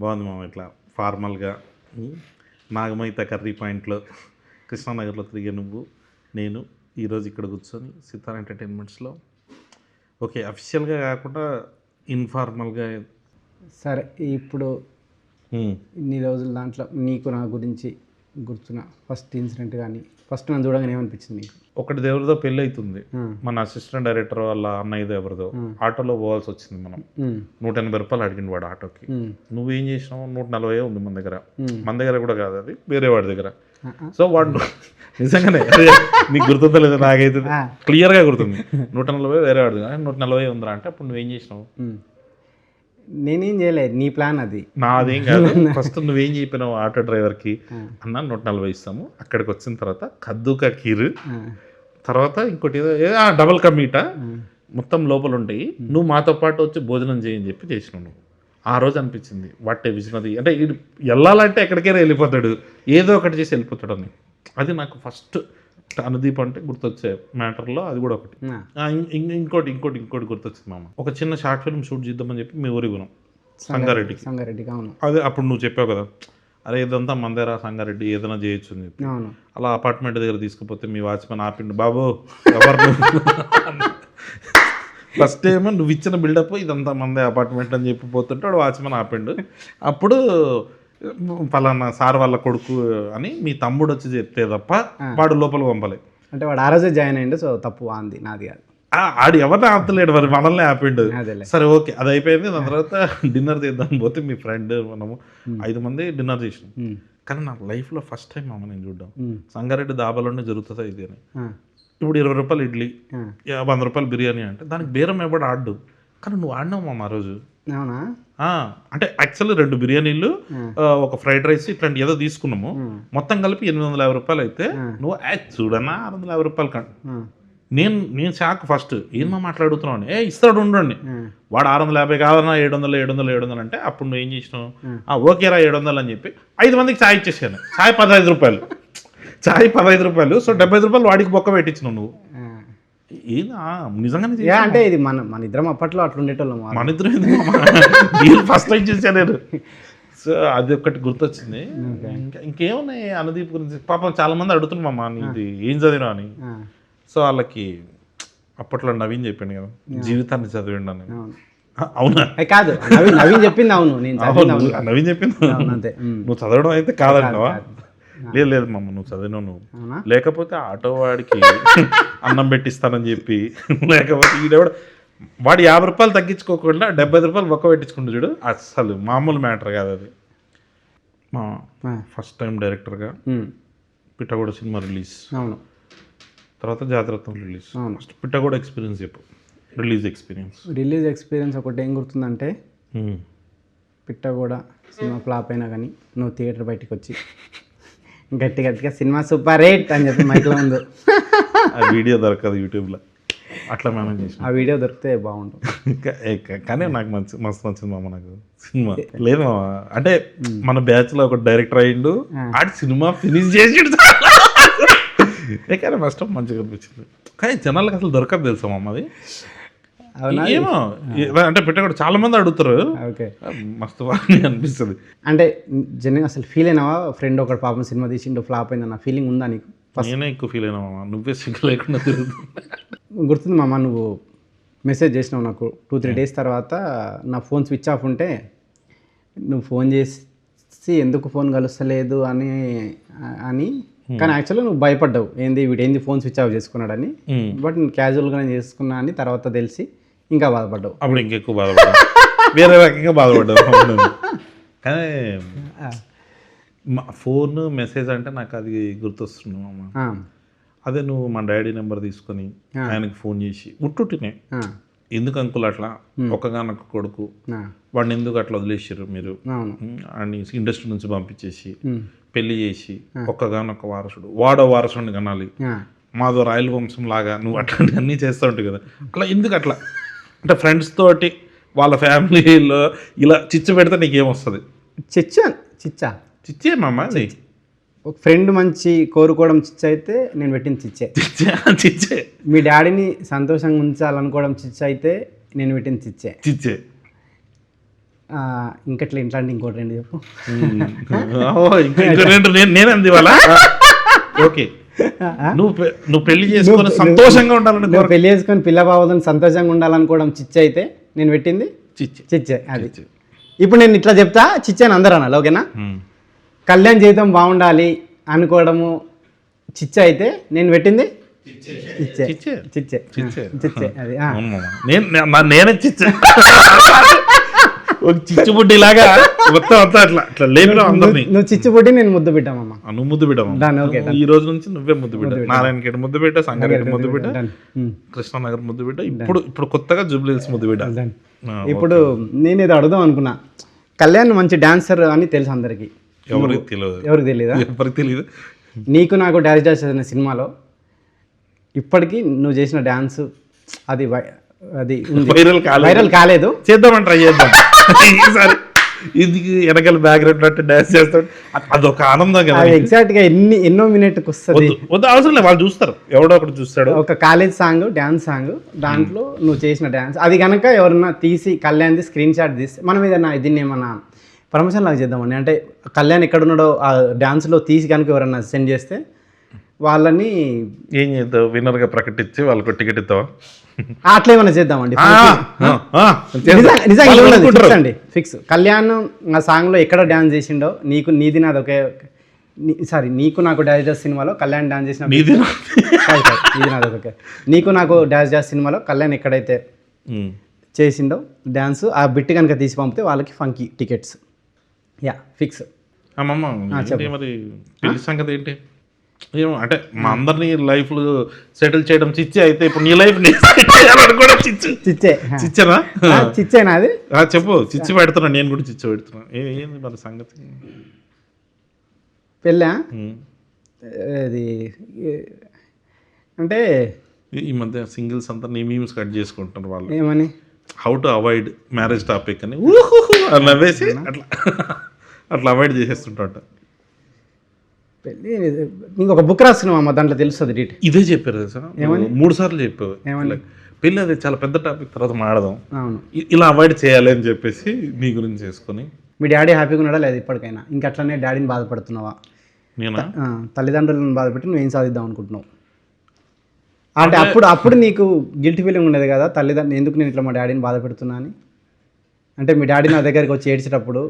బాగుంది మామ. ఇట్లా ఫార్మల్గా నాగమైత కర్రీ పాయింట్లో కృష్ణానగర్లో తిరిగే నువ్వు నేను ఈరోజు ఇక్కడ కూర్చొని సితార్ ఎంటర్టైన్మెంట్స్లో ఓకే అఫీషియల్గా కాకుండా ఇన్ఫార్మల్గా. సరే, ఇప్పుడు ఇన్ని రోజుల దాంట్లో నీకు నా గురించి గుర్తున్న ఫస్ట్ ఇన్సిడెంట్ కానీ ఫస్ట్ నన్ను చూడగానే ఏమనిపించింది నీకు? ఒకటి ఎవరిదో పెళ్ళి అవుతుంది, మన అసిస్టెంట్ డైరెక్టర్ వాళ్ళ అన్నయ్యదో ఎవరిదో. ఆటోలో పోవాల్సి వచ్చింది మనం. 180 రూపాయలు అడిగింది వాడు ఆటోకి. నువ్వేం చేసినావు? 140 ఉంది మన దగ్గర కూడా కాదు, అది వేరే వాడి దగ్గర. సో వాడు నిజంగానే నీకు గుర్తుందో లేదో నాకైతే క్లియర్గా గుర్తుంది. 140 వేరే వాడి దగ్గర, 140 ఉందిరా అంటే అప్పుడు నువ్వేం చేసినావు? నేనేం చేయలేదు, నీ ప్లాన్ అది. నాదేం కాదు. ఫస్ట్ నువ్వేం చెప్పినావు ఆటో డ్రైవర్కి? అన్న 140 ఇస్తాము. అక్కడికి వచ్చిన తర్వాత కద్దుకా కీరు, తర్వాత ఇంకోటి ఏదో డబల్ కా మీటా మొత్తం లోపల ఉంటాయి, నువ్వు మాతో పాటు వచ్చి భోజనం చేయని చెప్పి చేసినావు నువ్వు. ఆ రోజు అనిపించింది వాటే విజనది అంటే ఇది వెళ్ళాలంటే ఎక్కడికైనా వెళ్ళిపోతాడు, ఏదో ఒకటి చేసి వెళ్ళిపోతాడు అని. అది నాకు ఫస్ట్ అనుదీప్ అంటే గుర్తొచ్చే మ్యాటర్లో అది కూడా ఒకటి. ఇంకోటి గుర్తొచ్చింది మామ. ఒక చిన్న షార్ట్ ఫిల్మ్ షూట్ చేద్దామని చెప్పి మీ ఊరికి పోయినాం, సంగారెడ్డికి. అదే అప్పుడు నువ్వు చెప్పావు కదా, అరే ఇదంతా మందేరా సంగారెడ్డి, ఏదైనా చేయొచ్చు అని చెప్పి. అలా అపార్ట్మెంట్ దగ్గర తీసుకుపోతే మీ వాచ్మెన్ ఆపిండు, బాబు ఎవరు ఫస్ట్ ఏమో నువ్వు ఇచ్చిన బిల్డప్ ఇదంతా మందే అపార్ట్మెంట్ అని చెప్పి పోతుంటే వాడు వాచ్మెన్ ఆపిండు. అప్పుడు పలానా సార్ వాళ్ళ కొడుకు అని మీ తమ్ముడు వచ్చి చెప్తే తప్ప వాడు లోపల పంపలే. అంటే వాడు ఆ రోజే జాయిన్ అయ్యిండు, సో తప్పు అంది నాది కాదు. ఆడు ఎవరిని ఆపలేడు, మరి మనల్ని ఆపిండు. సరే ఓకే, అది అయిపోయింది. దాని తర్వాత డిన్నర్ చేద్దాం పోతే మీ ఫ్రెండ్ మనము 5 మంది డిన్నర్ చేసినాం. కానీ నా లైఫ్లో ఫస్ట్ టైం మామ నేను చూడ్డాం సంగారెడ్డి దాబాలోనే జరుగుతుందా ఇది అని. ఇప్పుడు 20 రూపాయలు ఇడ్లీ, 100 రూపాయలు బిర్యానీ అంటే దానికి బేరం ఎవడు ఆడు. కానీ నువ్వు ఆడినావు మామ ఆ రోజు. అంటే యాక్చువల్లీ 2 బిర్యానీలు, ఒక ఫ్రైడ్ రైస్ ఇట్లాంటి ఏదో తీసుకున్నాము. మొత్తం కలిపి 850 రూపాయలు అయితే నువ్వు చూడన్నా 650 రూపాయలు కంట. నేను షాక్ ఫస్ట్, ఏమో మాట్లాడుతున్నావు అని. ఇస్తాడు ఉండండి, వాడు 650 కాదన్నా 700 అంటే అప్పుడు నువ్వు ఏం చేసినావు? ఓకేరా 700 అని చెప్పి 5 మందికి ఛాయ్ ఇచ్చేసాను. ఛాయ్ 15 రూపాయలు, ఛాయ్ 15 రూపాయలు. సో 75 రూపాయలు వాడికి బొక్క పెట్టించినావు నువ్వు. నిజంగానే అంటే ఇది మన ఇద్దరం అప్పట్లో అట్లా ఉండేటోళ్ళం. మన ఇద్దరు ఫస్ట్ టైం చూసాను నేను. సో అది ఒకటి గుర్తొచ్చింది. ఇంకేమున్నాయి అనుదీప్ గురించి? పాపం చాలా మంది అడుగుతున్నారు మామ నీది ఏం చదివినా అని. సో వాళ్ళకి అప్పట్లో నవీన్ చెప్పిండు కదా జీవితాన్ని చదివిండు అని. అవునా? కాదు, నవీన్ చెప్పింది. అవును, నవీన్ చెప్పింది. నువ్వు చదవడం అయితే కాదంటావా? లేదు మమ్మ, నువ్వు చదివినావు. నువ్వు లేకపోతే ఆటో వాడికి అన్నం పెట్టిస్తానని చెప్పి, లేకపోతే ఈడెవడ వాడు 50 రూపాయలు తగ్గించుకోకుండా 75 రూపాయలు ఒక్క పెట్టించుకుంటూ చూడు. అసలు మామూలు మ్యాటర్ కాదు అది. మా ఫస్ట్ టైం డైరెక్టర్గా పిట్టగోడ సినిమా రిలీజ్, తర్వాత జాతరత్నం రిలీజ్. ఫస్ట్ పిట్టగోడ ఎక్స్పీరియన్స్ చెప్పు. రిలీజ్ ఎక్స్పీరియన్స్ ఒకటి ఏం గుర్తుందంటే, పిట్టగోడ సినిమా ఫ్లాప్ అయినా కానీ నువ్వు థియేటర్ బయటకు వచ్చి గట్టిగా సినిమా సూపర్ హిట్ అని చెప్పి మైక్లో ఉంది. ఆ వీడియో దొరకదు యూట్యూబ్లో, అట్లా మేనేజ్ చేసి. ఆ వీడియో దొరికితే బాగుంటుంది. కానీ నాకు మస్తు నచ్చింది మామ నాకు సినిమా. లేదు మామ, అంటే మన బ్యాచ్లో ఒక డైరెక్టర్ అయ్యిండు, ఆడి సినిమా ఫినిష్ చేసి. కానీ ఫస్ట్ మంచిగా అనిపించింది. కానీ జనాలకు అసలు దొరకదు తెలుసా మామ అది. ఏమో అంటే పెట్టకూడదు, చాలా మంది అడుగుతారు. మస్తు బాగా అనిపిస్తుంది. అంటే జనరల్గా అసలు ఫీల్ అయినావా? ఫ్రెండ్ ఒకటి పాపం సినిమా తీసిండు ఫ్లాప్ అయిందన్న ఫీలింగ్ ఉందా నీకు? నేనే ఎక్కువ ఫీల్ అయినా మామ, నువ్వే సిగ్గు లేకుండా తిరుగుతుంది. గుర్తుంది మామ, నువ్వు మెసేజ్ చేసినావు నాకు 2-3 డేస్ తర్వాత. నా ఫోన్ స్విచ్ ఆఫ్ ఉంటే నువ్వు ఫోన్ చేసి ఎందుకు ఫోన్ కలుస్తలేదు అని కానీ యాక్చువల్గా నువ్వు భయపడ్డావు, వీడేంది ఫోన్ స్విచ్ ఆఫ్ చేసుకున్నాడని. బట్ నేను క్యాజువల్గానే చేసుకున్నా అని తర్వాత తెలిసి ఇంకా బాధపడ్డావు. అప్పుడు ఇంకెక్కువ బాధపడ్డావు, వేరే రకంగా బాధపడ్డావు. కానీ ఫోన్ మెసేజ్ అంటే నాకు అది గుర్తొస్తున్నావు అమ్మ. అదే నువ్వు మా డాడీ నెంబర్ తీసుకొని ఆయనకి ఫోన్ చేసి ఉట్టుటినే, ఎందుకు అంకుల్ అట్లా ఒక్కగానొక్క కొడుకు వాడిని ఎందుకు అట్లా వదిలేసారు మీరు అని ఇండస్ట్రీ నుంచి పంపించేసి పెళ్లి చేసి ఒక్కగానొక్క వారసుడు, వాడో వారసుడిని కనాలి, మాదో రాయల వంశం లాగా నువ్వు అట్లాంటివి అన్నీ చేస్తూ ఉంటావు కదా, అట్లా ఎందుకు అట్లా? అంటే ఫ్రెండ్స్ తోటి వాళ్ళ ఫ్యామిలీలో ఇలా చిచ్చు పెడితే నీకేమొస్తుంది? చిచ్చే మామ. ఒక ఫ్రెండ్ మంచి కోరుకోవడం చిచ్చు అయితే నేను పెట్టిన చిచ్చే. మీ డాడీని సంతోషంగా ఉంచాలనుకోవడం చిచ్చు అయితే నేను పెట్టిన చిచ్చే. ఇంకట్లా ఇట్లాంటి ఇంకోటి రెండు చెప్పు. ఇంకా రెండు నేను అంది వాళ్ళ ఓకే. నువ్వు పెళ్లి చేసుకొని సంతోషంగా ఉండాలని నువ్వు పెళ్లి చేసుకొని పిల్ల బావదని సంతోషంగా ఉండాలనుకోవడం చిచ్చ అయితే నేను పెట్టింది చిచ్చే. అది ఇప్పుడు నేను ఇట్లా చెప్తా చిచ్చే అని అందరూ అనాలి, ఓకేనా? కళ్యాణ్ జీవితం బాగుండాలి అనుకోవడము చిచ్చ అయితే నేను పెట్టింది చిచ్చే చిచ్చే చిచ్చే. అది నేనే చిచ్చే ఒక చిచ్చుబుడ్డి లాగా మొత్తం అంతా అట్లా అట్లా లేపినా అందరినీ. నువ్వు చిచ్చుబుడ్డి నేను ముద్దు పెట్టామమ్మా. నువ్వు ముద్దు పెట్టాము. ఈ రోజు నుంచి నువ్వే ముద్దు పెట్టా. నారాయణఖేడ్ ముద్దు పెట్టా, సంగారెడ్డి ముద్దు పెట్టా, కృష్ణానగర్ ముద్దు పెట్టా, ఇప్పుడు కొత్తగా జూబ్లీహిల్స్ ముద్దు పెట్టా. ఇప్పుడు నేను ఇది అడుగుదాం అనుకున్నా, కళ్యాణ్ మంచి డాన్సర్ అని తెలుసు అందరికి. ఎవరికి తెలియదా? ఎవరికి తెలియదు. నీకు నాకు డాన్స్ డాన్స్ అనే సినిమాలో ఇప్పటికీ నువ్వు చేసిన డాన్స్ అది అది వైరల్ కాలేదు. చేద్దామని ట్రై చేద్దాం ఈసారి. ఇది వెనకాల బ్యాక్గ్రౌండ్ అంటే డాన్స్ చేస్తాడు, అదొక ఆనందం కదా. ఎగ్జాక్ట్ గా ఎన్నో మినిట్కి వస్తుంది. వద్దు అవసరం లేదు, వాళ్ళు చూస్తారు, ఎవడో ఒకటి చూస్తాడు. ఒక కాలేజ్ సాంగ్, డాన్స్ సాంగ్, దాంట్లో నువ్వు చేసిన డాన్స్ అది కనుక ఎవరన్నా తీసి కళ్యాణ్ది స్క్రీన్ షాట్ తీస్తే మనం ఏదన్నా దీన్ని ఏమన్నా ప్రమోషన్ లాగా చేద్దామని, అంటే కళ్యాణ్ ఎక్కడున్నాడో ఆ డాన్స్లో తీసి కనుక ఎవరన్నా సెండ్ చేస్తే వాళ్ళని ఏం చేద్దాం, విన్నర్గా ప్రకటించి వాళ్ళకు టికెట్ ఇస్తావా? అట్లా ఏమైనా చేద్దామండి. నిజంగా అండి ఫిక్స్. కళ్యాణ్ ఆ సాంగ్లో ఎక్కడ డాన్స్ చేసిండో, నీది నాది ఒకే సారీ నీకు నాకు డాన్స్ డాన్స్ సినిమాలో కళ్యాణ్ డాన్స్ చేసిన నీది నాది ఓకే. నీకు నాకు డాన్స్ డాన్స్ సినిమాలో కళ్యాణ్ ఎక్కడైతే చేసిండో డాన్స్ ఆ బిట్ కనుక తీసి పంపితే వాళ్ళకి ఫంకీ టికెట్స్. Yeah fix. మరి పెళ్లి సంగతి ఏంటి? ఏమో అంటే మా అందరినీ లైఫ్లు సెటిల్ చేయడం చిచ్చే అయితే ఇప్పుడు నీ లైఫ్ కూడా చిచ్చేనా? చిచ్చేనా అది చెప్పు. చిచ్చి పెడుతున్నా, నేను కూడా చిచ్చి పెడుతున్నా. ఏంది మరి సంగతి? పెళ్ళా అది అంటే ఈ మధ్య సింగిల్స్ అంతా నీ మీమ్స్ కట్ చేసుకుంటున్నారు వాళ్ళు. ఏమని? How to avoid marriage topic అని నవ్వేసి అట్లా అవాయిడ్ చేసేస్తుంటా. పెళ్ళి నీకు ఒక బుక్ రాస్తున్నావు అమ్మ, దాంట్లో తెలుస్తుంది డీటెయిల్. ఇదే చెప్పారు కదా సార్, ఏమని 3 సార్లు చెప్పావు. పెళ్ళి అది చాలా పెద్ద టాపిక్, తర్వాత మాడదాం, ఇలా అవాయిడ్ చేయాలి అని చెప్పేసి నీ గురించి చేసుకొని. మీ డాడీ హ్యాపీగా ఉన్నాడా లేదు ఇప్పటికైనా? ఇంకా అట్లనే డాడీని బాధపడుతున్నావా? నేను తల్లిదండ్రులను బాధపెట్టి నువ్వు ఏం సాధిద్దాం అనుకుంటున్నావు? అంటే అప్పుడు నీకు గిల్టీ ఫీలింగ్ ఉండేది కదా, తల్లిదండ్రులు ఎందుకు నేను ఇట్లా మా డాడీని బాధ పెడుతున్నా అని? అంటే మీ డాడీ నా దగ్గరికి వచ్చి ఏడ్చేటప్పుడు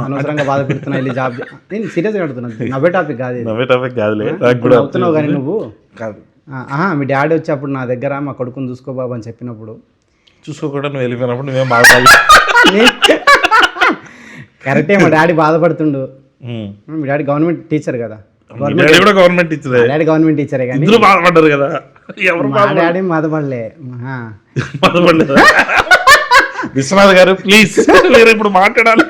అనవసరంగా బాధ పెడుతున్నా, వెళ్ళి జాబ్. నేను సీరియస్గా అడుగుతున్నాను, నవ్వే టాపిక్ కాదు. అవుతున్నావు కానీ నువ్వు కాదు. మీ డాడీ వచ్చి అప్పుడు నా దగ్గర మా కొడుకుని చూసుకో బాబు అని చెప్పినప్పుడు, చూసుకోకుండా నువ్వు వెళ్ళిపోయినప్పుడు నువ్వేం బాధపడాలి? కరెక్టే, మా డాడీ బాధపడుతుండు. మీ డాడీ గవర్నమెంట్ టీచర్ కదా. గవర్నమెంట్ టీచర్, డాడీ గవర్నమెంట్ టీచరే కానీ బాధపడ్డారు కదా. డాడీ బాధపడలే. విశ్వనాథ్ గారు ప్లీజ్ మీరు ఇప్పుడు మాట్లాడాలి.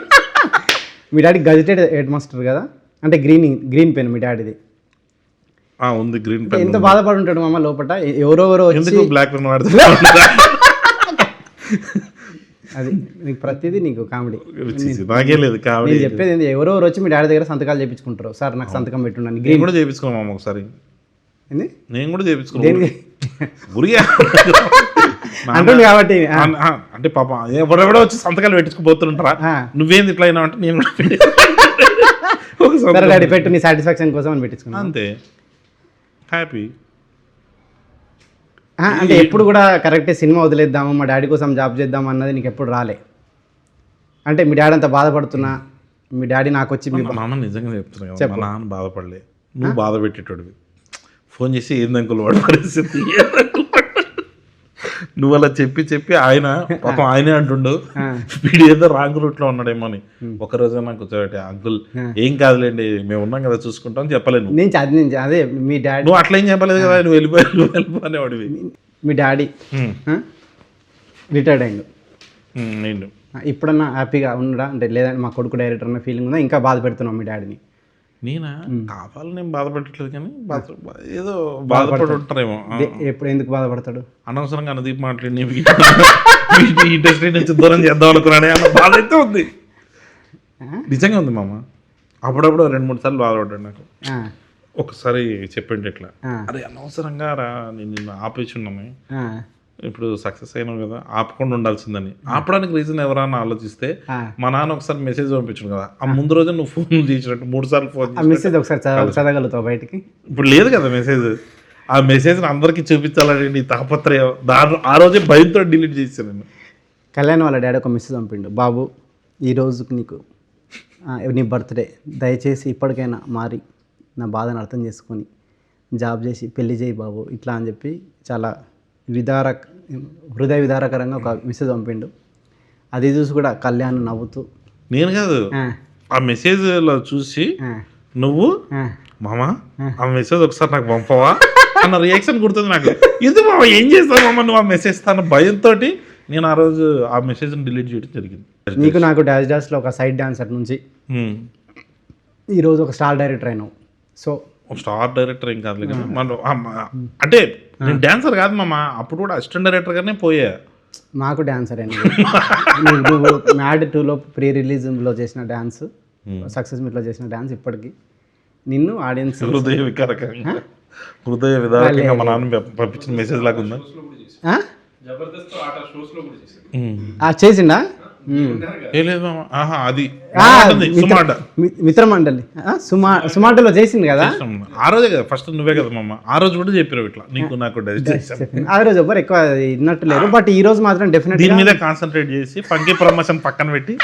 మీ డాడీ గజెటెడ్ హెడ్ మాస్టర్ కదా, అంటే గ్రీన్ పెన్ మీ డాడీది ఉంది. Green pen. ఎంత బాధపడి ఉంటాడు మామ లోపల. ఎవరెవరో వచ్చి బ్లాక్ పెన్ వాడుతున్నారు. అది నీకు ప్రతిదీ నీకు కామెడీ. నాకే లేదు కామెడీ. నేను చెప్పేది ఎవరెవరు వచ్చి మీ డాడీ దగ్గర సంతకాలు చేయించుకుంటారు. సార్ నాకు సంతకం పెట్టున్నాను. గ్రీన్ కూడా చేయించుకున్నాం ఒకసారి. నేను కూడా చేయించుకున్నాను అంటుంది కాబట్టి. అంటే పాప ఎవరెవడో వచ్చి సంతకాలు పెట్టుకుపోతుంటారా, నువ్వేంది ఇట్లా అయినా అంటే నేను డాడీ పెట్టు నీ సాటిస్ఫాక్షన్ కోసం అని పెట్టించుకున్నాను అంతే. హ్యాపీ. అంటే ఎప్పుడు కూడా కరెక్టే సినిమా వదిలేద్దాము మా డాడీ కోసం జాబ్ చేద్దాం అన్నది నీకు ఎప్పుడు రాలే? అంటే మీ డాడీ అంతా బాధపడుతున్నా, మీ డాడీ నాకు వచ్చి నాన్న నిజంగా చెప్తున్నా కదా, మా నాన్న బాధపడలే, నువ్వు బాధ పెట్టేటోడివి. ఫోన్ చేసి ఏందంకులు వాడు పరిస్థితి, నువ్వు అలా చెప్పి ఆయన పాపం ఆయనే అంటుండు వీడు ఏదో రాంగ్ రూట్ లో ఉన్నాడేమో అని. ఒకరోజు నాకు కూర్చోబెట్టి అంకుల్ ఏం కాదులేండి మేము ఉన్నాం కదా చూసుకుంటాం చెప్పలేను. అదే మీ డాడీ నువ్వు అట్లా ఏం చెప్పలేదు కదా, నువ్వు వెళ్ళిపోయిపోనేవాడివి. మీ డాడీ రిటైర్డ్ అయ్యిండు. నేను ఇప్పుడన్నా హ్యాపీగా ఉండడా? అంటే లేదంటే మా కొడుకు డైరెక్టర్ అన్న ఫీలింగ్ ఉందా? ఇంకా బాధ పెడుతున్నావు మీ డాడీని? నేనా కావాలని నేను బాధపెట్టట్లేదు కానీ ఏదో బాధపడి ఉంటారేమో. ఎప్పుడు ఎందుకు బాధపడతాడు? అనవసరంగా అనదీప్ మాట్లాడి ఇండస్ట్రీ నుంచి దూరం చేద్దాం అనుకున్నానే అన్న బాధ అయితే ఉంది. నిజంగా ఉంది మామ. అప్పుడప్పుడు 2-3 సార్లు బాధపడ్డాడు నాకు. ఒకసారి చెప్పండి ఇట్లా, అరే అనవసరంగా రా నేను నిన్ను ఆపేసి ఉన్నాను, ఇప్పుడు సక్సెస్ అయినావు కదా ఆపకుండా ఉండాల్సిందని. ఆపడానికి రీజన్ ఎవరన్నా ఆలోచిస్తే మా నాన్న ఒకసారి మెసేజ్ పంపించాడు కదా, ఆ ముందు రోజు నువ్వు ఫోన్ చేసినట్టు 3 సార్లు ఫోన్ మెసేజ్ ఒకసారి చదవగలుగుతావు బయటికి. ఇప్పుడు లేదు కదా మెసేజ్. ఆ మెసేజ్ అందరికి చూపించాలని నీ తాపత్రయం, ఆ రోజే భయంతో డిలీట్ చేశాను నేను. కళ్యాణ్ వాళ్ళ డాడీ ఒక మెసేజ్ పంపిండు, బాబు ఈరోజుకి నీకు నీ బర్త్డే, దయచేసి ఇప్పటికైనా మారి నా బాధను అర్థం చేసుకొని జాబ్ చేసి పెళ్లి చేయి బాబు ఇట్లా అని చెప్పి చాలా హృదయ విదారకరంగా ఒక మెసేజ్ పంపిండు. అది చూసి కూడా కళ్యాణ్ నవ్వుతూ, నేను కాదు ఆ మెసేజ్లో చూసి నువ్వు మామా ఆ మెసేజ్ ఒకసారి నాకు పంపవా అన్న రియాక్షన్ గుర్తుంది నాకు. ఇది మామ ఏం చేస్తావు మామ నువ్వు ఆ మెసేజ్ తాను భయంతో నేను ఆ రోజు ఆ మెసేజ్ని డిలీట్ చేయడం జరిగింది. నీకు నాకు డాష్లో ఒక సైడ్ డాన్సర్ నుంచి ఈరోజు ఒక స్టార్ డైరెక్టర్ అయినావు. సో స్టార్ డైరెక్టర్ ఏం కాదు కదా మనం, అంటే నేను డాన్సర్ కాదు మామ, అప్పుడు కూడా అసిస్టెంట్ డైరెక్టర్గానే పోయా. మాకు డాన్సర్ అండి. నువ్వు మ్యాడ్ 2లో ప్రీ రిలీజ్లో చేసిన డ్యాన్స్, సక్సెస్ మీట్లో చేసిన డ్యాన్స్ ఇప్పటికీ నిన్ను ఆడియన్స్ హృదయ విదారకంగా మా నాన్న పంపించిన మెసేజ్ లాగా ఉందా? చేసిండా? అది మిత్రమండలి సుమాటలో చేసింది కదా ఆ రోజే కదా ఫస్ట్. నువ్వే కదా మామ ఆ రోజు కూడా చెప్పారు ఇట్లా నీకు నాకు. ఆ రోజు ఎవరు ఎక్కువ విన్నట్టు లేరు, బట్ ఈ రోజు మాత్రం డెఫినెట్ దీని మీద కాన్సన్ట్రేట్ చేసి ఫంకీ ప్రమోషన్ పక్కన పెట్టి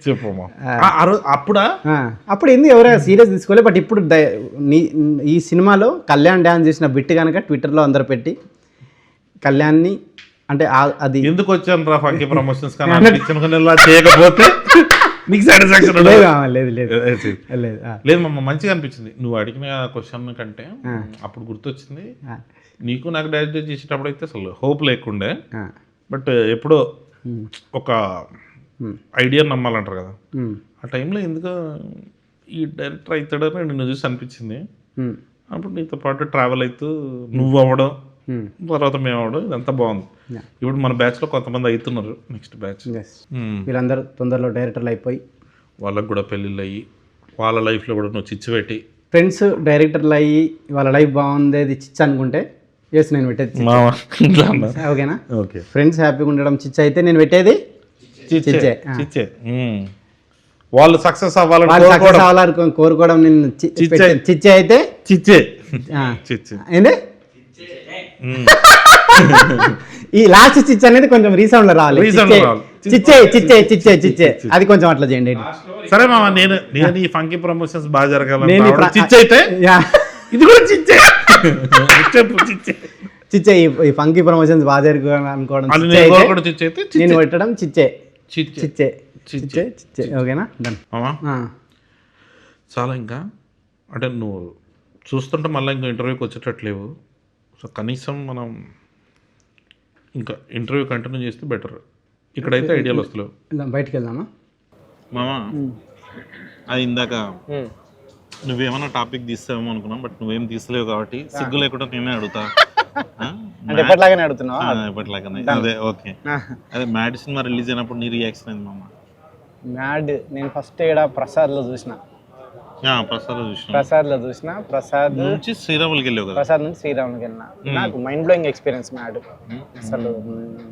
చెప్పమ్మా. అప్పుడు ఎందుకు ఎవరైనా సీరియస్ తీసుకోలేదు, బట్ ఇప్పుడు ఈ సినిమాలో కళ్యాణ్ డ్యాన్స్ చేసిన బిట్ కనుక ట్విట్టర్లో అందరు పెట్టి కళ్యాణ్ని అంటే అది ఎందుకు వచ్చాను రా ఫంకీ ప్రమోషన్స్ చేయకపోతే నీకు సాటిస్ఫాక్షన్ లేదు లేదు మమ్మ. మంచిగా అనిపించింది నువ్వు అడిగిన క్వశ్చన్ కంటే. అప్పుడు గుర్తొచ్చింది నీకు నాకు డైరెక్ట్ చేసేటప్పుడు అయితే అసలు హోప్ లేకుండే, బట్ ఎప్పుడో ఒక ఐడియా నమ్మాలంటారు కదా, ఆ టైంలో ఎందుకో ఈ డైరెక్టర్ అవుతాడని నిన్ను చూసి అనిపించింది. అప్పుడు నీతో పాటు ట్రావెల్ అవుతూ నువ్వు అవ్వడం తర్వాత మేము అవ్వడం ఇదంతా బాగుంది. ఇప్పుడు మన బ్యాచ్లో కొంతమంది అవుతున్నారు, నెక్స్ట్ బ్యాచ్ వీళ్ళందరూ తొందరలో డైరెక్టర్లు అయిపోయి వాళ్ళకు కూడా పెళ్ళిళ్ళు అయ్యి వాళ్ళ లైఫ్లో కూడా నువ్వు చిచ్చు పెట్టి ఫ్రెండ్స్ డైరెక్టర్లు అయ్యి వాళ్ళ లైఫ్ బాగుంది చిచ్చు అనుకుంటే ఎస్ నేను పెట్టేది ఓకేనా. ఓకే ఫ్రెండ్స్ హ్యాపీగా ఉండడం చిచ్చు అయితే నేను పెట్టేది చిచ్చే. వాళ్ళు సక్సెస్ అవ్వాలని కోరుకోవడం నేను చిచ్చే అయితే చిచ్చే ఏంటి ఈ లాస్ట్ చిచ్చే అనేది కొంచెం రీసౌండ్ లో రావాలి. చిచ్చే చిచ్చే చిచ్చే చిచ్చే అది కొంచెం అట్లా చేయండి. సరే మామ నేను ఈ ఫంకీ ప్రమోషన్స్ బాగా జరగాలి. చిచ్చే అయితే ఇది కూడా చిచ్చే చిచ్చే ఈ ఫంకీ ప్రమోషన్స్ బాగా జరగాలి అనుకోవడం నేను పెట్టడం చిచ్చే చిచ్చే చిచ్చే చిచ్చే ఓకేనా డన్. చాలా ఇంకా అంటే నువ్వు చూస్తుంటే మళ్ళీ ఇంకా ఇంటర్వ్యూకి వచ్చేటట్లేవు. సో కనీసం మనం ఇంకా ఇంటర్వ్యూ కంటిన్యూ చేస్తే బెటర్. ఇక్కడైతే ఐడియాలు వస్తలేవు. బయటికి వెళ్దామా మామా? అది ఇందాక నువ్వేమన్నా టాపిక్ తీస్తావేమో అనుకున్నాం, బట్ నువ్వేం తీస్తలేవు కాబట్టి సిగ్గు లేకుండా నేనే అడుగుతా. ఎప్పటిలాగానే అడుగుతున్నావా? ఎప్పటిలాగానే. అదే ఓకే. అదే మ్యాడ్ సినిమా రిలీజ్ అయినప్పుడు నీ రియాక్షన్ అయింది మామ? మ్యాడ్ నేను ఫస్ట్ ఇక్కడ ప్రసాద్లో చూసిన. ప్రసాద్ నుంచి శ్రీరాములకి వెళ్ళావు కదా? ప్రసాద్ నుంచి శ్రీరాములకి వెళ్ళినా. నాకు మైండ్ బ్లోయింగ్ ఎక్స్పీరియన్స్ మ్యాడ్. అసలు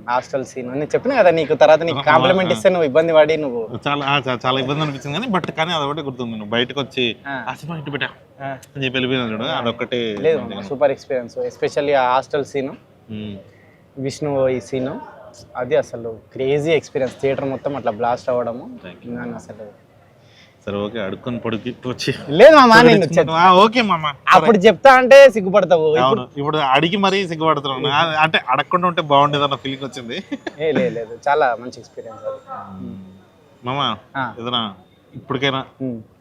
హాస్టల్ సీన్ నేను చెప్పినా కదా నీకు, తర్వాత నీకు కాంప్లిమెంట్ ఇస్తే నువ్వు ఇబ్బంది పడి నువ్వు చాలా ఇబ్బంది అనిపించింది కానీ బట్ కానీ అదొకటి గుర్తుంది. నువ్వు బయటకు వచ్చి ఆ సినిమా ఇంటి పెట్టా అని చెప్పి వెళ్ళిపోయినా చూడు, అదొకటి లేదు సూపర్ ఎక్స్పీరియన్స్. ఎస్పెషల్లీ ఆ హాస్టల్ సీను, విష్ణు ఈ సీను, అది అసలు క్రేజీ ఎక్స్పీరియన్స్. థియేటర్ మొత్తం అట్లా బ్లాస్ట్ అవ్వడము అసలు. సరే ఓకే అడుక్కొని పొడికి వచ్చి లేదు మామా నేను ఓకే మామ అప్పుడు చెప్తా అంటే సిగ్గుపడతావు. ఇప్పుడు అడిగి మరీ సిగ్గుపడుతున్నాను, అంటే అడగకుండా ఉంటే బాగుండేది అన్న ఫీలింగ్ వచ్చింది. లేదు చాలా మంచి ఎక్స్పీరియన్స్ మామ. ఏదైనా ఇప్పటికైనా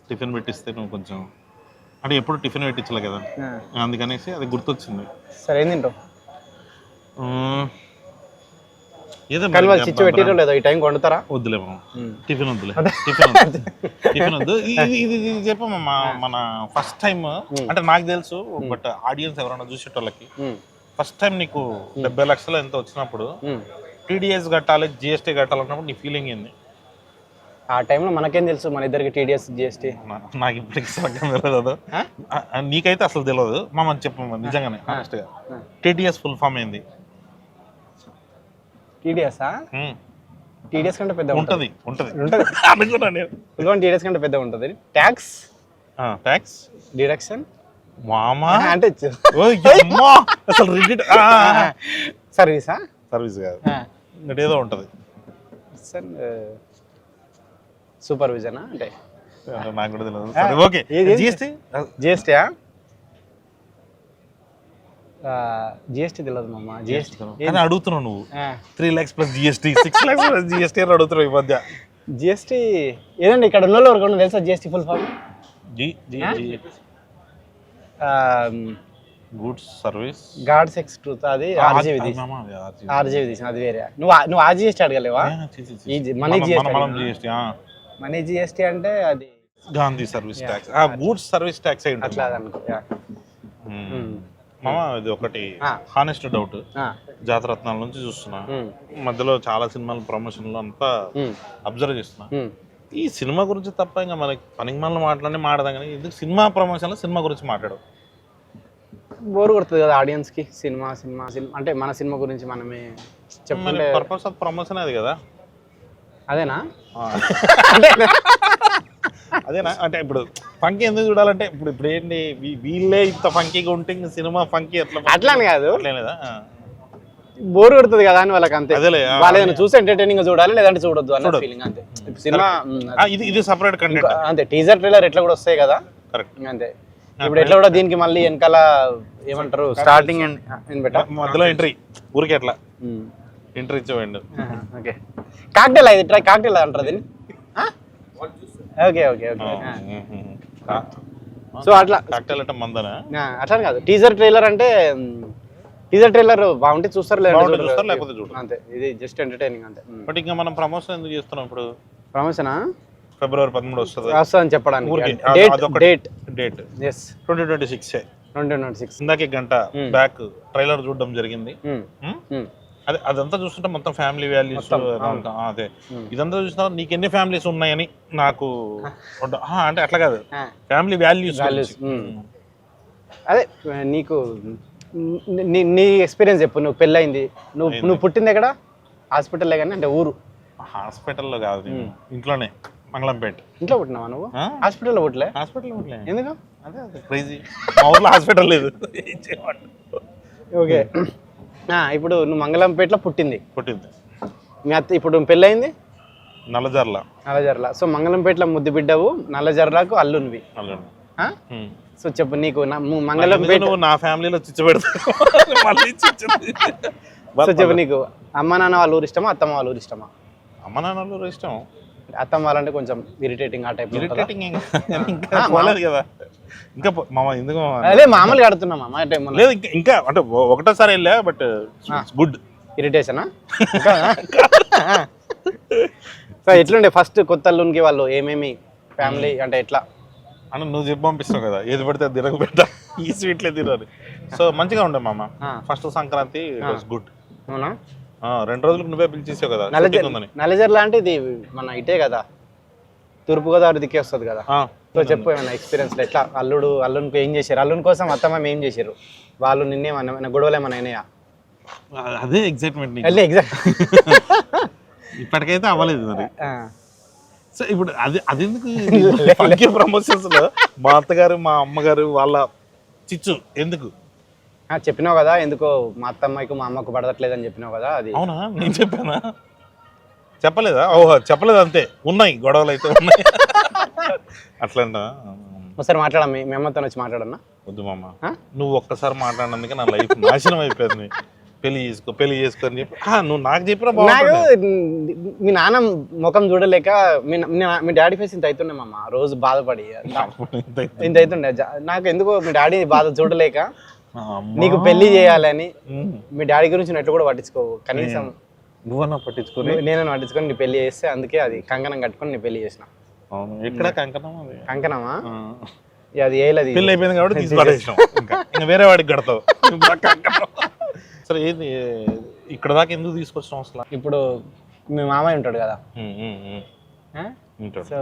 టిఫిన్ పెట్టిస్తే నువ్వు కొంచెం అంటే ఎప్పుడు టిఫిన్ పెట్టించలే కదా, అందుకనేసి అది గుర్తొచ్చింది. సరే ఏం తింటావు? వద్దులే టిఫిన్ వద్దులే టిఫిన్ వద్దు. ఇది చెప్పమ్మా మన ఫస్ట్ టైం అంటే నాకు తెలుసు, బట్ ఆడియన్స్ ఎవరైనా చూసేటోళ్ళకి ఫస్ట్ టైం నీకు 70 లక్షలు ఎంత వచ్చినప్పుడు టీడీఎస్ కట్టాలి జిఎస్టీ కట్టాలన్నప్పుడు నీ ఫీలింగ్ ఏంది? ఆ టైంలో మనకేం తెలుసు మన ఇద్దరికి టీడీఎస్ జిఎస్టీ. నాకు ఇప్పటికి సగం తెలియదు. నీకైతే అసలు తెలియదు మామ, చెప్పమ్మా నిజంగానే హానెస్ట్గా. టీటీఎస్ ఫుల్ ఫామ్ ఏంది? టీడీఎస్ టీడీఎస్ కంటే పెద్ద ఉంటుంది అనుకున్నా నేను. టీడీఎస్ కంటే పెద్ద ఉంటుంది. ట్యాక్స్ ట్యాక్స్ డిడక్షన్ మామా అంటే అసలు రిజిట్ సర్వీసా? సర్వీస్ కాదు, ఏదో ఉంటుంది. సూపర్విజనా అంటే నాకు కూడా తెలియదు. Okay GST. జిఎస్టీయా? జిఎస్టీ తెలియదు మామ. జిఎస్టీ కానీ అడుగుతున్నావు నువ్వు. 3 lakhs plus GST, 6 lakhs plus GST అని అడుగుతున్నావు ఈ మధ్య. జిఎస్టీ ఏదండి ఇక్కడ ఉన్న వరకు తెలుసా GST full form? Goods service gods ఎక్స్ట్రూత్, అది ఆర్జీవి తీసిన, అది వేరే. నువ్వు ఆ జిఎస్టీ అడగలేవా? Money GST. మనీ జిఎస్టీ అంటే అది Gandhi service tax, goods service tax అయి ఉంటుంది. అట్లా అనుకో. మామ ఇది ఒకటి హానెస్ట్ డౌట్. జాతరత్నాల నుంచి చూస్తున్నా, మధ్యలో చాలా సినిమాల ప్రమోషన్లు అంతా అబ్జర్వ్ చేస్తున్నా. ఈ సినిమా గురించి తప్ప ఇంకా మనకి పనికి మనల్ని మాట్లాడదాం కానీ ఎందుకు సినిమా ప్రమోషన్లో సినిమా గురించి మాట్లాడవు? బోర్ కొడుతుంది కదా ఆడియన్స్కి. సినిమా సినిమా సినిమా అంటే మన సినిమా గురించి మనమే చెప్పుకుంటే పర్పస్ ఆఫ్ ప్రమోషన్ అది కదా. అదేనా? అదేనా అంటే ఇప్పుడు ఫంకీ ఎందుకు చూడాలంటే ఇప్పుడు ఏంటి వీళ్ళే ఇంత ఫంకీగా ఉంటే సినిమా ఫంకీ అట్లా అని కాదు, లేదా బోర్ కొడుతుంది కదా అని వాళ్ళకి. అంతే, అదేలే వాళ్ళు ఏదైనా చూసి ఎంటర్టైనింగ్ గా చూడాలి, లేదంటే చూడొద్దు అన్న ఫీలింగ్. అంతే. సినిమా ఇది సెపరేట్ కంటెంట్. అంతే, టీజర్ ట్రైలర్ ఎట్లా కూడా వస్తాయి కదా. కరెక్ట్. అంతే. ఇప్పుడు ఎట్లా కూడా దీనికి మళ్ళీ వెనకాల ఏమంటారు స్టార్టింగ్ మధ్యలో ఎంట్రీ ఊరికే ఎట్లా ఎంట్రీ ఇచ్చేవాడు. ఓకే, కాక్టైల్ అది ట్రై, కాక్టైల్ అంటారు దీన్ని. Okay okay okay. సో అట్లా కాక్టైల్ అంటే మందనా? అట్లా కాదు, టీజర్ ట్రైలర్ అంటే టీజర్ ట్రైలర్ బాగుంటే చూస్తారు, లేకపోతే చూడరు. అంతే, ఇది జస్ట్ ఎంటర్టైనింగ్ అంతే. బట్ ఇంకా మనం ప్రమోషన్ ఎందుకు చేస్తున్నాం ఇప్పుడు? ప్రమోషనా? February 13 వస్తుంది అని చెప్పడానికి. డేట్ 2026. ఇందాక గంట బ్యాక్ ట్రైలర్ చూడడం జరిగింది. అదే అదంతా చూస్తుంటే మొత్తం ఫ్యామిలీ వాల్యూస్ అదే ఇదంతా చూసిన నీకు ఎన్ని ఫ్యామిలీస్ ఉన్నాయని నాకు అంటే అట్లా కాదు, ఫ్యామిలీ వాల్యూస్. అదే నీకు నీ ఎక్స్పీరియన్స్ చెప్పు. నువ్వు పెళ్ళయింది, నువ్వు పుట్టింది ఎక్కడ? హాస్పిటల్లో కానీ అంటే ఊరు? హాస్పిటల్లో కాదు, ఇంట్లోనే మంగళంపేట. ఇంట్లో పుట్టినావా నువ్వు? హాస్పిటల్లో పుట్టలే? హాస్పిటల్లో పుట్టలే. ఎందుకు? అదే క్రేజీ, మా ఊర్లో హాస్పిటల్ లేదు. ఓకే, ఇప్పుడు నువ్వు మంగళంపేటలో పుట్టింది. మీ అత్త ఇప్పుడు పెళ్ళయింది నల్లజర్ల. సో మంగళంపేటలో ముద్దు బిడ్డవు, నల్లజర్లకు అల్లునివి. సో చెప్పు, నీకు మంగళంపేట నా ఫ్యామిలీలో చిచ్చు పెడతావు. సో చెప్పు, నీకు అమ్మ నాన్న వాళ్ళ ఊరు ఇష్టమా, అత్తమ్మ వాళ్ళ ఊరు ఇష్టమా? అమ్మ నాన్న వాళ్ళ ఊరు ఇష్టం. అత్తమ్మ వాళ్ళంటే కొంచెం ఇరిటేటింగ్, ఆ టైప్. ఇరిటేటింగ్ పోలేదు కదా ఇంకా మామ, ఎందుకు అదే మామూలుగా ఆడుతున్నా మామ. లేదు ఇంకా అంటే ఒకటోసారి వెళ్ళా, బట్ గుడ్. ఇరిటేషనా? సో ఎట్లుండే ఫస్ట్ కొత్త అల్లునికి వాళ్ళు ఏమేమి ఫ్యామిలీ అంటే ఎట్లా అని నువ్వు చెప్పి పంపిస్తావు కదా, ఏది పడితే అది తినక పెట్టా, ఈ స్వీట్లే తినాలి. సో మంచిగా ఉండే మామ. First Sankranti good. అవునా? 2 రోజులకు నువ్వే పిలిచేసావు కదా. నల్లజర్ల అంటే ఇది మన ఇటే కదా, తూర్పుగోదావరి దిక్కే వస్తుంది కదా. సో చెప్పు ఏమైనా ఎక్స్పీరియన్స్ ఎట్లా అల్లునికి ఏం చేశారు, అల్లుని కోసం అత్తమ్మ ఏం చేశారు, వాళ్ళు నిన్నేమన్నా గొడవలు ఏమన్నా అయినాయా? అదే ఎగ్జైట్మెంట్. ఇప్పటికైతే అవ్వలేదు మరి. సో ఇప్పుడు అది ఎందుకు ప్రమోషన్స్ లో మా అత్తగారు మా అమ్మగారు వాళ్ళ చిచ్చు ఎందుకు చెప్పినావు కదా, ఎందుకో మా అత్తమ్మకు మా అమ్మకు పడట్లేదని చెప్పినావు కదా. అది అవునా? నేను చెప్పానా? చెప్పలేదా? ఓహో చెప్పలేదు, అంతే. ఉన్నాయి గొడవలు అయితే ఉన్నాయి. అట్లా ఒకసారి మాట్లాడా, మీ అమ్మతో వచ్చి మాట్లాడన్నా? వద్దు మామ, నువ్వు ఒక్కసారి మాట్లాడినందుకే నా లైఫ్ నాశనం అయిపోయింది. పెళ్లి చేసుకో అని చెప్పి నువ్వు నాకు చెప్పినా నాకు మీ నాన్న ముఖం చూడలేక మీ డాడీ ఫేస్ ఇంత అవుతుండే మామ, రోజు బాధపడి ఇంత అవుతుండే. నాకు ఎందుకో మీ డాడీ బాధ చూడలేక నీకు పెళ్లి చేయాలని మీ డాడీ గురించి నెట్లు కూడా పట్టించుకోవు కనీసం. నువ్వన్నా పట్టించుకొని నేను పట్టించుకొని నీ పెళ్లి చేస్తే, అందుకే అది కంకణం కట్టుకొని నీ పెళ్లి చేసిన. ఎక్కడ కంకణమా? అది ఏలది పెళ్లి అయిపోయింది కాబట్టి తీసుకుపడేసినాం, ఇంకా వేరే వాడికి కడతావు. సరే ఏది ఇక్కడ దాకా ఎందుకు తీసుకొచ్చినాం అసలు? ఇప్పుడు మీ మామయ్య ఉంటాడు కదా, ఉంటాడు. సో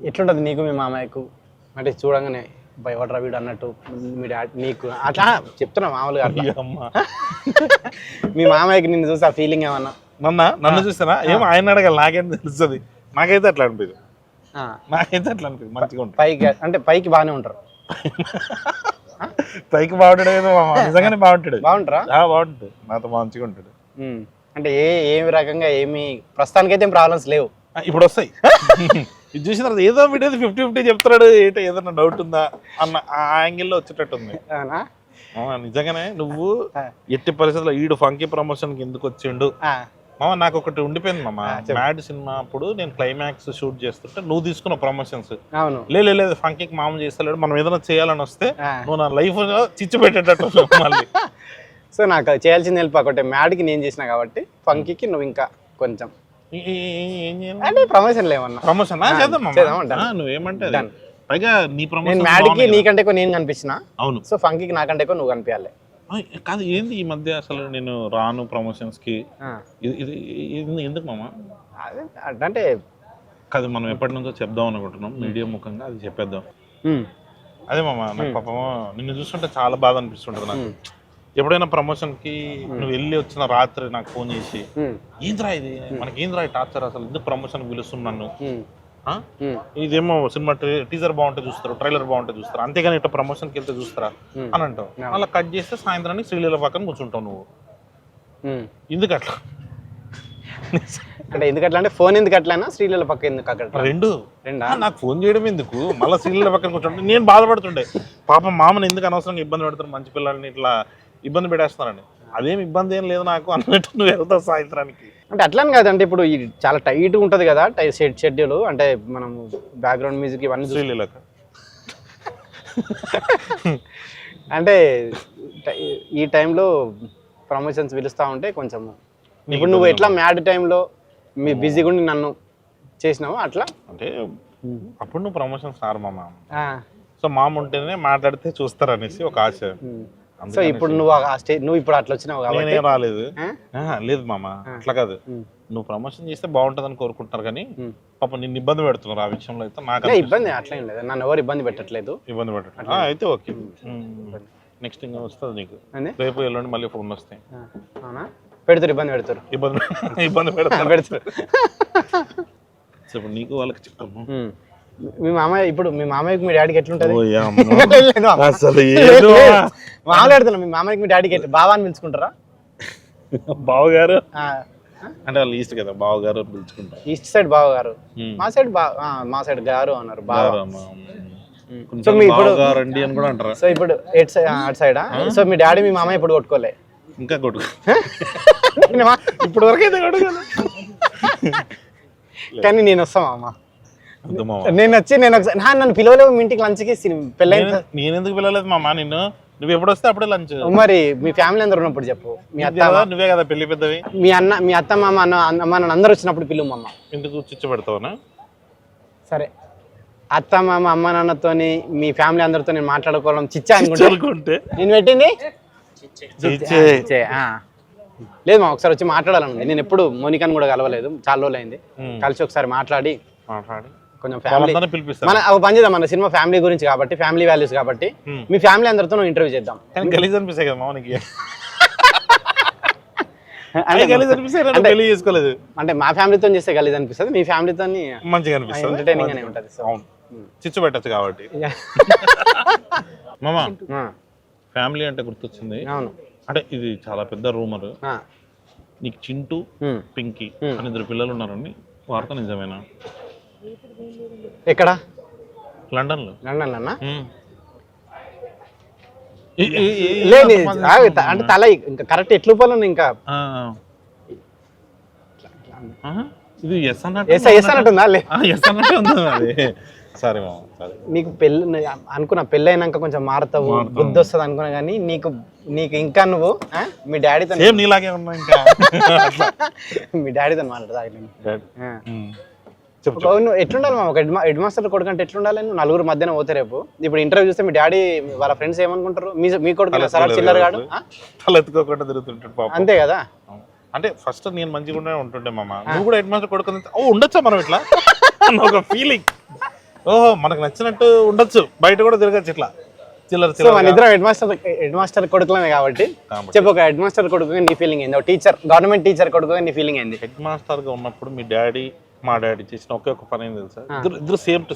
ఎట్లుంటుంది నీకు మీ మామయ్యకు? అంటే చూడంగానే భయపడరా వీడు అన్నట్టు మీ డాడీ నీకు అట్లా చెప్తున్నా మామూలుగా అట్లా. అమ్మా మీ మామయ్యకి నిన్ను చూసి ఆ ఫీలింగ్ ఏమన్నా? నన్ను చూస్తానా ఏమో ఆయన అడగాలి, నాకేం తెలుస్తుంది. నాకైతే అట్లా అనిపించదు, నాకైతే అట్లా అనిపించదు. మంచిగా ఉంటుంది పైకి, అంటే పైకి బాగానే ఉంటారు. పైకి బాగుంటాడు ఏదో నిజంగానే బాగుంటాడు. బాగుంటారా? బాగుంటాడు, నాతో మంచిగా ఉంటాడు. అంటే ఏమి రకంగా ఏమి ప్రస్తుతానికైతే ఏం ప్రాబ్లమ్స్ లేవు. ఇప్పుడు వస్తాయి. ఇది చూసిన తర్వాత ఏదో వీడియో 50-50 చెప్తున్నాడు, ఏంటో ఏదన్నా డౌట్ ఉందా అన్న ఆ యాంగిల్లో వచ్చేటట్టు ఉంది. నిజంగానే నువ్వు ఎట్టి పరిస్థితుల్లో ఈడు ఫంకీ ప్రమోషన్ కి ఎందుకు వచ్చిండు మామ, నాకు ఒకటి ఉండిపోయింది మామ. మ్యాడ్ సినిమా అప్పుడు నేను క్లైమాక్స్ షూట్ చేస్తుంటే నువ్వు తీసుకున్న ప్రమోషన్స్ లేదు ఫంకీకి మామ చేస్తలేడు, మనం ఏదైనా చేయాలని వస్తే నువ్వు నా లైఫ్ చిచ్చు పెట్టేటట్టు మళ్ళీ. సో నాకు చేయాల్సింది హెల్ప్ ఒకటే, మ్యాడ్కి నేను చేసిన కాబట్టి ఫంకీకి నువ్వు ఇంకా కొంచెం అంటే ప్రమోషన్ లేవన్నా. ప్రమోషన్ నువ్వేమంటే పైగా నీ ప్రమోషన్ మ్యాడ్కి నీకంటే ఎక్కువ నేను కనిపించిన. అవును. సో ఫంకీకి నాకంటే ఎక్కువ నువ్వు కనిపించాలి. కాదు ఏంది ఈ మధ్య అసలు నేను రాను ప్రమోషన్స్ కి, ఇది ఎందుకు మామ? అంటే కాదు మనం ఎప్పటి నుంచో చెప్దాం అనుకుంటున్నాం, మీడియా ముఖంగా అది చెప్పేద్దాం. అదే మామ, నాకు పాపం నిన్ను చూస్తుంటే చాలా బాధ అనిపిస్తుంటది నాకు. ఎప్పుడైనా ప్రమోషన్ కి నువ్వు వెళ్ళి వచ్చిన రాత్రి నాకు ఫోన్ చేసి ఏంద్రా ఇది మనకి ఏంద్రా టార్చర్, అసలు ఎందుకు ప్రమోషన్ పిలుస్తున్నాను, ఇదేమో సినిమా టీజర్ బాగుంటే చూస్తారు, ట్రైలర్ బాగుంటే చూస్తారు, అంతేగాని ఇట్లా ప్రమోషన్కి వెళ్తే చూస్తారా అని అంటావు. అలా కట్ చేస్తే సాయంత్రానికి శ్రీలీల పక్కన కూర్చుంటావు నువ్వు. ఎందుకు అట్లా? అంటే ఎందుకు అట్లా అంటే ఫోన్ ఎందుకు అట్లా, శ్రీలీల పక్క ఎందుకు అక్కడ? రెండు నాకు ఫోన్ చేయడం ఎందుకు, మళ్ళీ శ్రీలీల పక్కన కూర్చుంటే నేను బాధపడుతుండే. పాపం మామని ఎందుకు అనవసరంగా ఇబ్బంది పెడతారు, మంచి పిల్లల్ని ఇట్లా ఇబ్బంది పెట్టేస్తున్నారని. అదేం ఇబ్బంది ఏం లేదు నాకు అన్నట్టు నువ్వు వెళ్తావు సాయంత్రానికి. అంటే అట్లని కాదంటే ఇప్పుడు చాలా టైట్ ఉంటుంది కదా షెడ్యూల్, అంటే మనం బ్యాక్గ్రౌండ్ మ్యూజిక్ ఇవన్నీ శ్రీలీలకు అంటే ఈ టైంలో ప్రమోషన్స్ పిలుస్తూ ఉంటే కొంచెం ఇప్పుడు నువ్వు ఎట్లా మ్యాడ్ టైంలో మీ బిజీగా ఉండి నన్ను చేసినావు అట్లా. అంటే అప్పుడు నువ్వు ప్రమోషన్ సార్ మామ, సో మామ ఉంటేనే మాట్లాడితే చూస్తారు అనేసి ఒక ఆశ. సో ఇప్పుడు నువ్వు ఇప్పుడు అట్లా వచ్చినావు కాబట్టి రాలేదు. లేదు మామ అట్లా కాదు, నువ్వు ప్రమోషన్ చేస్తే బాగుంటది అని కోరుకుంటున్నారు కానీ పాపం నిన్ను ఇబ్బంది పెడుతున్నారు ఆ విషయంలో. అయితే నాకు ఇబ్బంది అట్లా ఏం లేదు, నన్ను ఎవరు ఇబ్బంది పెట్టట్లేదు. ఇబ్బంది పెట్టట్లేదు అయితే ఓకే. నెక్స్ట్ ఇంకా వస్తుంది నీకు, రేపు ఎల్లుండి మళ్ళీ ఫోన్ వస్తాయి. పెడతారు ఇబ్బంది పెడతారు ఇబ్బంది పెడతారు. ఇప్పుడు నీకు వాళ్ళకి చెప్తాము. మీ మామయ్య ఇప్పుడు మీ మామయ్యకి మీ డాడీకి ఎట్లుంటది? మాట్లాడుతున్నా, మీ మామయ్యకి మీ డాడీకి బావా అని పిలుచుకుంటారా? బావగారు అంటే వాళ్ళు ఈస్ట్ కదా, బావగారు పిలుచుకుంటారు. ఈస్ట్ సైడ్ బావగారు, మా సైడ్ గారు అన్నారు. సో మీ ఇప్పుడు రండి అని కూడా అంటారా? సో ఇప్పుడు అటు సైడ్. సో మీ డాడీ మీ మామయ్య ఇప్పుడు కొట్టుకోలే? ఇంకా కొట్టుకో ఇప్పుడు వరకు అయితే కొట్టుకోలే. కానీ నేను వస్తామా అమ్మ, నేను వచ్చి నన్ను పిలవలేవు మీ ఇంటికి లంచ్కి? పెళ్ళైన నేను ఎందుకు పిలవలేదు మామ నిన్ను? నువ్వు ఎప్పుడు వస్తే అప్పుడే లంచ్. మరి మీ ఫ్యామిలీ అందరు ఉన్నప్పుడు చెప్పు. మీ అత్త నువ్వే కదా పెళ్లి పెద్దవి, మీ అత్త మామ అమ్మ నాన్న అందరు వచ్చినప్పుడు పిలువు మమ్మ. ఎందుకు చిచ్చు పెడతావునా? సరే అత్త మామ అమ్మ నాన్నతోని మీ ఫ్యామిలీ అందరితో నేను మాట్లాడుకోవడం చిచ్చా అనుకుంటే నేను పెట్టింది లేదు మా. ఒకసారి వచ్చి మాట్లాడాలండి. నేను ఎప్పుడు మోనికాని కూడా కలవలేదు, చాలా రోజులు అయింది. కలిసి ఒకసారి మాట్లాడి కొంచెం ఫ్యామిలీ మన పని చేద్దాం. మన సినిమా ఫ్యామిలీ గురించి కాబట్టి, ఫ్యామిలీ వాల్యూస్ కాబట్టి మీ ఫ్యామిలీ అందరితో ఇంటర్వ్యూ చేద్దాం. గలీజ్ అనిపిస్తాయి కదా మామకి, చేసుకోలేదు అంటే మా ఫ్యామిలీతో చేస్తే గలీజ్ అనిపిస్తుంది, మీ ఫ్యామిలీతో మంచిగా అనిపిస్తుంది, ఎంటర్టైనింగ్ గానే ఉంటుంది. చిచ్చు పెట్టచ్చు కాబట్టి. మామ ఫ్యామిలీ అంటే గుర్తొచ్చింది. అవును, అంటే ఇది చాలా పెద్ద రూమర్. నీకు చింటూ పింకీ అని 2 పిల్లలు ఉన్నారని వార్త నిజమేనా? ఎక్కడ? లండన్ లో. అన్నా లేదు అంటే తల ఇంకా కరెక్ట్ ఎట్లు పోలను ఇంకా ఇది ఎస్ అన్నట్టుందా? సరే నీకు పెళ్ళి అనుకున్నా, పెళ్ళి అయినాక కొంచెం మారుతావు, బుద్ధి వస్తుంది అనుకున్నా, కానీ నీకు ఇంకా నువ్వు మీ డాడీతో నీలాగే ఉన్నా ఇంకా మీ డాడీతో మాట్లాడతా. ఎట్లుండాలి మా? ఒక హెడ్ మాస్టర్ కొడుకు అంటే ఎట్లుండాలి? నువ్వు 4 మధ్యన పోతే రేపు ఇప్పుడు ఇంటర్వ్యూ చూస్తే మీ డాడీ వాళ్ళ ఫ్రెండ్స్ ఏమనుకుంటారు? మీ కొడుకు చిల్లర గాడు తలెత్తుకోకుండా తిరుగుతుంటాడు అంతే కదా. అంటే ఫస్ట్ నేను మంచిగా ఉంటుండే మామ, నువ్వు కూడా హెడ్ మాస్టర్ కొడుకు ఉండొచ్చా మనం ఇట్లా? అన్న ఒక ఫీలింగ్. ఓహో మనకు నచ్చినట్టు ఉండొచ్చు, బయట కూడా తిరగచ్చు ఇట్లా చిల్లర సో మన ఇద్దరం హెడ్ మాస్టర్ కొడుకులమే కాబట్టి చెప్పు, ఒక హెడ్ మాస్టర్ కొడుకుగా నీ ఫీలింగ్ ఏంది, ఒక టీచర్ గవర్నమెంట్ టీచర్ కొడుకుగా నీ ఫీలింగ్ ఏంది? హెడ్ మాస్టర్ గా ఉన్నప్పుడు మీ డాడీ మా డాడీ చేసిన ఒకే ఒక పని ఏంది తెలుసా? ఇద్దరు same to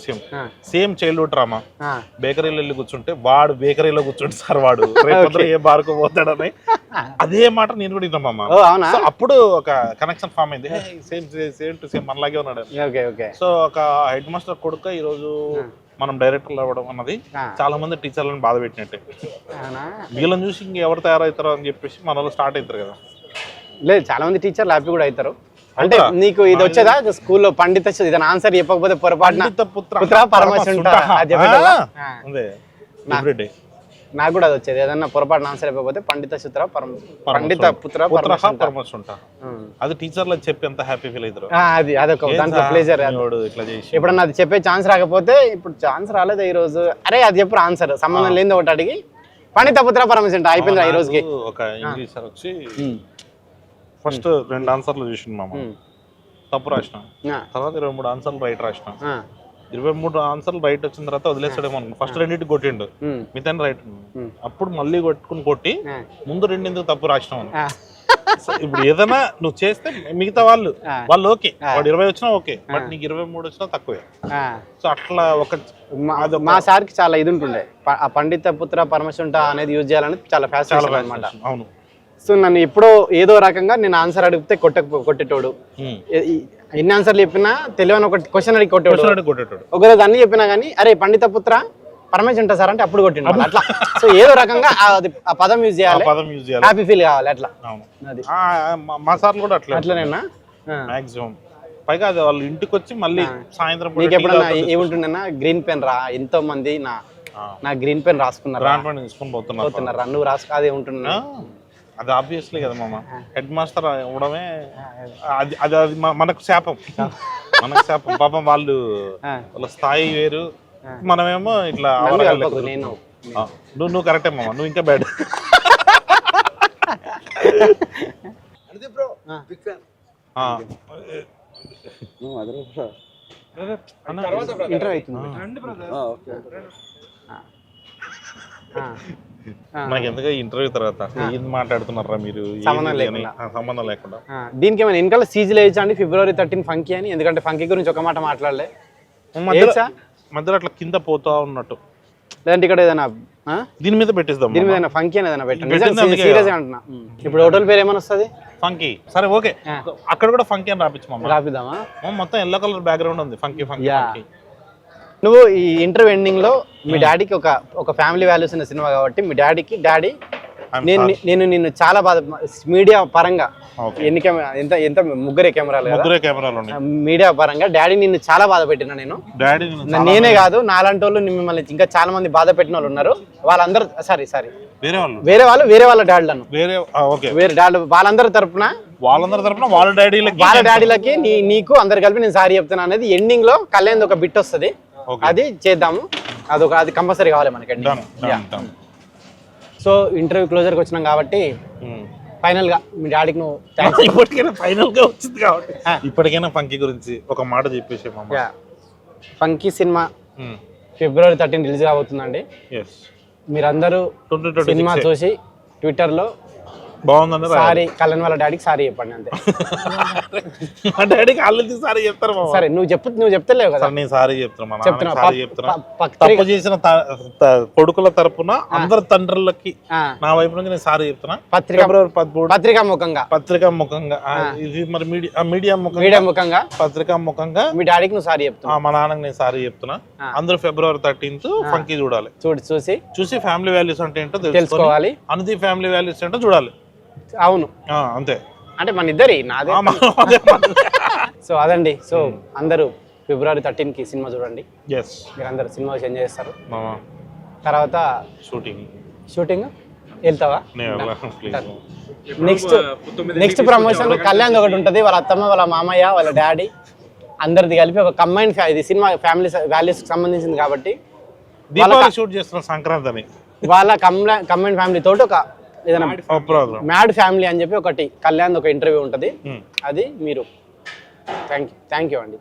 same childhood drama. బేకరీలో వెళ్ళి కూర్చుంటే వాడు బేకరీలో కూర్చుంటే సార్ వాడు రేపు ఏ బార్కు పోతాడని అదే మాట నేను కూడా విన్నామమ్మా. అప్పుడు ఒక కనెక్షన్ ఫామ్ అయింది, సేమ్ టు సేమ్ మనలాగే ఉన్నాడు. సో ఒక హెడ్ మాస్టర్ కొడుకు ఈ రోజు మనం డైరెక్టర్లు అవ్వడం అన్నది చాలా మంది టీచర్లను బాధ పెట్టినట్టే. వీళ్ళని చూసి ఇంకెవరు తయారవుతారో అని చెప్పేసి మన వాళ్ళు స్టార్ట్ అవుతారు కదా. లేదు, చాలా మంది టీచర్లు హ్యాపీ కూడా అవుతారు. అంటే నీకు ఇది వచ్చేదా స్కూల్లో పండిత ఇదని ఆన్సర్ చెప్పకపోతే పొరపాటున పుత్ర పరమశుంఠ నాకు కూడా అది వచ్చేది. ఏదన్నా పొరపాటున ఆన్సర్ చెప్పకపోతే పండిత శుత్ర పండిత పుత్ర పరమశుంఠ. అది టీచర్లకు చెప్పి ఎంత హ్యాపీ ఫీల్ అవుతారు. అది అదొక దాంట్లో ప్లేజర్. ఎప్పుడన్నా అది చెప్పే ఛాన్స్ రాకపోతే, ఇప్పుడు ఛాన్స్ రాలేదు ఈ రోజు, అరే అది చెప్పు ఆన్సర్ సంబంధం లేని ఒకటి అడిగి పండిత పుత్ర పరమశుంఠ అయిపోయింది ఈ రోజుకి. ఒక ఇంగ్లీష్ సార్ వచ్చి ఫస్ట్ 2 ఆన్సర్లు చూసిన మామ, తప్పు రాసిన. తర్వాత 23 ఆన్సర్లు రైట్ రాసిన. 23 ఆన్సర్లు రైట్ వచ్చిన తర్వాత వదిలేసాడేమో అనుకున్నా. ఫస్ట్ 2 కొట్టిండు, మిగతా రైట్. అప్పుడు మళ్ళీ కొట్టి ముందు 2 తప్పు రాసినావు. ఇప్పుడు ఏదైనా నువ్వు చేస్తే మిగతా వాళ్ళు ఓకే, వాడు 20 వచ్చినా ఓకే, బట్ నీకు 23 వచ్చినా తక్కువే. సో అట్లా ఒక మా సార్కి చాలా ఇది ఉంటుండే, ఆ పండిత పుత్ర పరమశుంఠ అనేది యూజ్ చేయాలని చాలా ఫ్యాషన్ అనమాట. అవును. సో నన్ను ఎప్పుడో ఏదో రకంగా నేను ఆన్సర్ అడిగితే కొట్టేటోడు, ఎన్ని ఆన్సర్లు చెప్పినా తెలియని ఒక క్వశ్చన్ అడిగి కొట్టేటోడు. ఒకరోజు అన్ని చెప్పినా కానీ అరే పండిత పుత్ర పరమేశ్వర సార్ అంటే అప్పుడు కొట్టిండు అట్లా. సో ఏదో రకంగా ఆ పదం యూజ్ చేయాలి, హ్యాపీ ఫీల్ కావాలి అట్లా. మా సార్లు కూడా అట్లనేనా మాక్సిమం. పైగా అది వాళ్ళు ఇంటికి వచ్చి మళ్ళీ సాయంత్రం నీకు ఎప్పుడన్నా ఏముంటుండేనా, గ్రీన్ పెన్ రా, ఎంతో మంది నా గ్రీన్ పెన్ రాసుకున్నారా, నువ్వు రాసుకో, అదే ఉంటున్నా. అది ఆబ్వియస్లీ కదా మామ, హెడ్ మాస్టర్ అవడమే అది మనకు శాపం. పాపం వాళ్ళ స్థాయి వేరు, మనమేమో ఇట్లా. నువ్వు కరెక్టే మామ, నువ్వు ఇంకా బ్యాడ్. నాకు ఎందుకు ఇంటర్వ్యూ తర్వాత ఏం మాట్లాడుతున్నారా మీరు, సంబంధం లేకుండా. దీనికి ఏమైనా వెనకాల సీజీలు వేయచ్చా అండి, February 13 ఫంకీ అని? ఎందుకంటే ఫంకీ గురించి ఒక మాట మాట్లాడలే, మధ్యలో అట్లా కింద పోతా ఉన్నట్టు. లేదంటే ఇక్కడ ఏదైనా దీని మీద పెట్టిస్తాం, దీని మీద ఫంకీ అని ఏదైనా పెట్టండి. సీరియస్ అంటున్నా. ఇప్పుడు హోటల్ పేరు ఏమైనా వస్తుంది? ఫంకీ. సరే ఓకే, అక్కడ కూడా ఫంకీ అని రాపిద్దామా? మొత్తం ఎల్లో కలర్ బ్యాక్గ్రౌండ్ ఉంది, ఫంకీ ఫంకీ. నువ్వు ఈ ఇంటర్వ్యూ ఎండింగ్ లో మీ డాడీకి ఒక ఫ్యామిలీ వాల్యూస్ ఉన్న సినిమా కాబట్టి మీ డాడీ నేను నిన్ను చాలా బాధ, మీడియా పరంగా ఎన్ని కెమెరా ఎంత ముగ్గురే కెమెరాలు మీడియా పరంగా డాడీ నిన్ను చాలా బాధ పెట్టినా నేను. నేనే కాదు, నాలాంటి వాళ్ళు మిమ్మల్ని ఇంకా చాలా మంది బాధ పెట్టిన వాళ్ళు ఉన్నారు. వాళ్ళందరూ సారీ వేరే వాళ్ళ డాడీలను వేరే డాడీ వాళ్ళందరి తరపున వాళ్ళ డాడీలకి నీకు అందరు కలిపి నేను సారీ చెప్తున్నా అనేది ఎండింగ్ లో కళ్యాణ్ ఒక బిట్ వస్తుంది, అది చేద్దాము. అది కంపల్సరీ కావాలి మనకి. సో ఇంటర్వ్యూ క్లోజర్కి వచ్చినాం కాబట్టి ఫైనల్ గా మీ డాడీకి నువ్వు ఇప్పటికైనా ఫైనల్ గా వచ్చింది కాబట్టి ఇప్పటికైనా ఫంకీ గురించి ఒక మాట చెప్పేసి. ఫంకీ సినిమా February 13 రిలీజ్ కాబోతుందండి. మీరందరూ సినిమా చూసి ట్విట్టర్లో బాగుందండి సారీ కళ్యాణ్ వాళ్ళ డాడీకి సారీ చెప్పండి అంతే. మా డాడీకి ఆల్రెడీ సారీ చెప్తారు. సరే నువ్వు చెప్తలేవు కదా, నేను సారీ చెప్తున్నా. తప్పు చేసిన కొడుకుల తరపున అందరు తండ్రులకి నా వైపు నుంచి నేను సారీ చెప్తున్నా. పత్రికా ముఖంగా ఇది మరి మీడియా ముఖంగా పత్రికా ముఖంగా మీ డాడీకి నువ్వు సారీ చెప్తున్నా, మా నాన్నకి నేను సారీ చెప్తున్నా. అందరూ February 13 ఫంకీ చూడాలి. చూసి ఫ్యామిలీ వాల్యూస్ అంటే ఏంటో తెలుసుకోవాలి, అనుది ఫ్యామిలీ వాల్యూస్ ఏంటో చూడాలి. అవును అంతే, అంటే మన ఇద్దరి నాదే. సో అదండి. సో అందరూ February 13 కి సినిమా చూడండి. మీరు అందరూ సినిమా ఎంజాయ్ చేస్తారు. తర్వాత షూటింగ్ వెళ్తావా? నెక్స్ట్ ప్రమోషన్ కళ్యాణ్ ఒకటి ఉంటుంది, వాళ్ళ అత్తమ్మ వాళ్ళ మామయ్య వాళ్ళ డాడీ అందరిది కలిపి ఒక కంబైన్. ఇది సినిమా ఫ్యామిలీ వాల్యూస్ కి సంబంధించింది కాబట్టి షూట్ చేస్తున్న సంక్రాంతి వాళ్ళ కంబైన్ ఫ్యామిలీ తోటి ఒక ఏదైనా మ్యాడ్ ఫ్యామిలీ అని చెప్పి ఒకటి కళ్యాణ్ ఒక ఇంటర్వ్యూ ఉంటుంది, అది మీరు. థ్యాంక్ యూ అండి.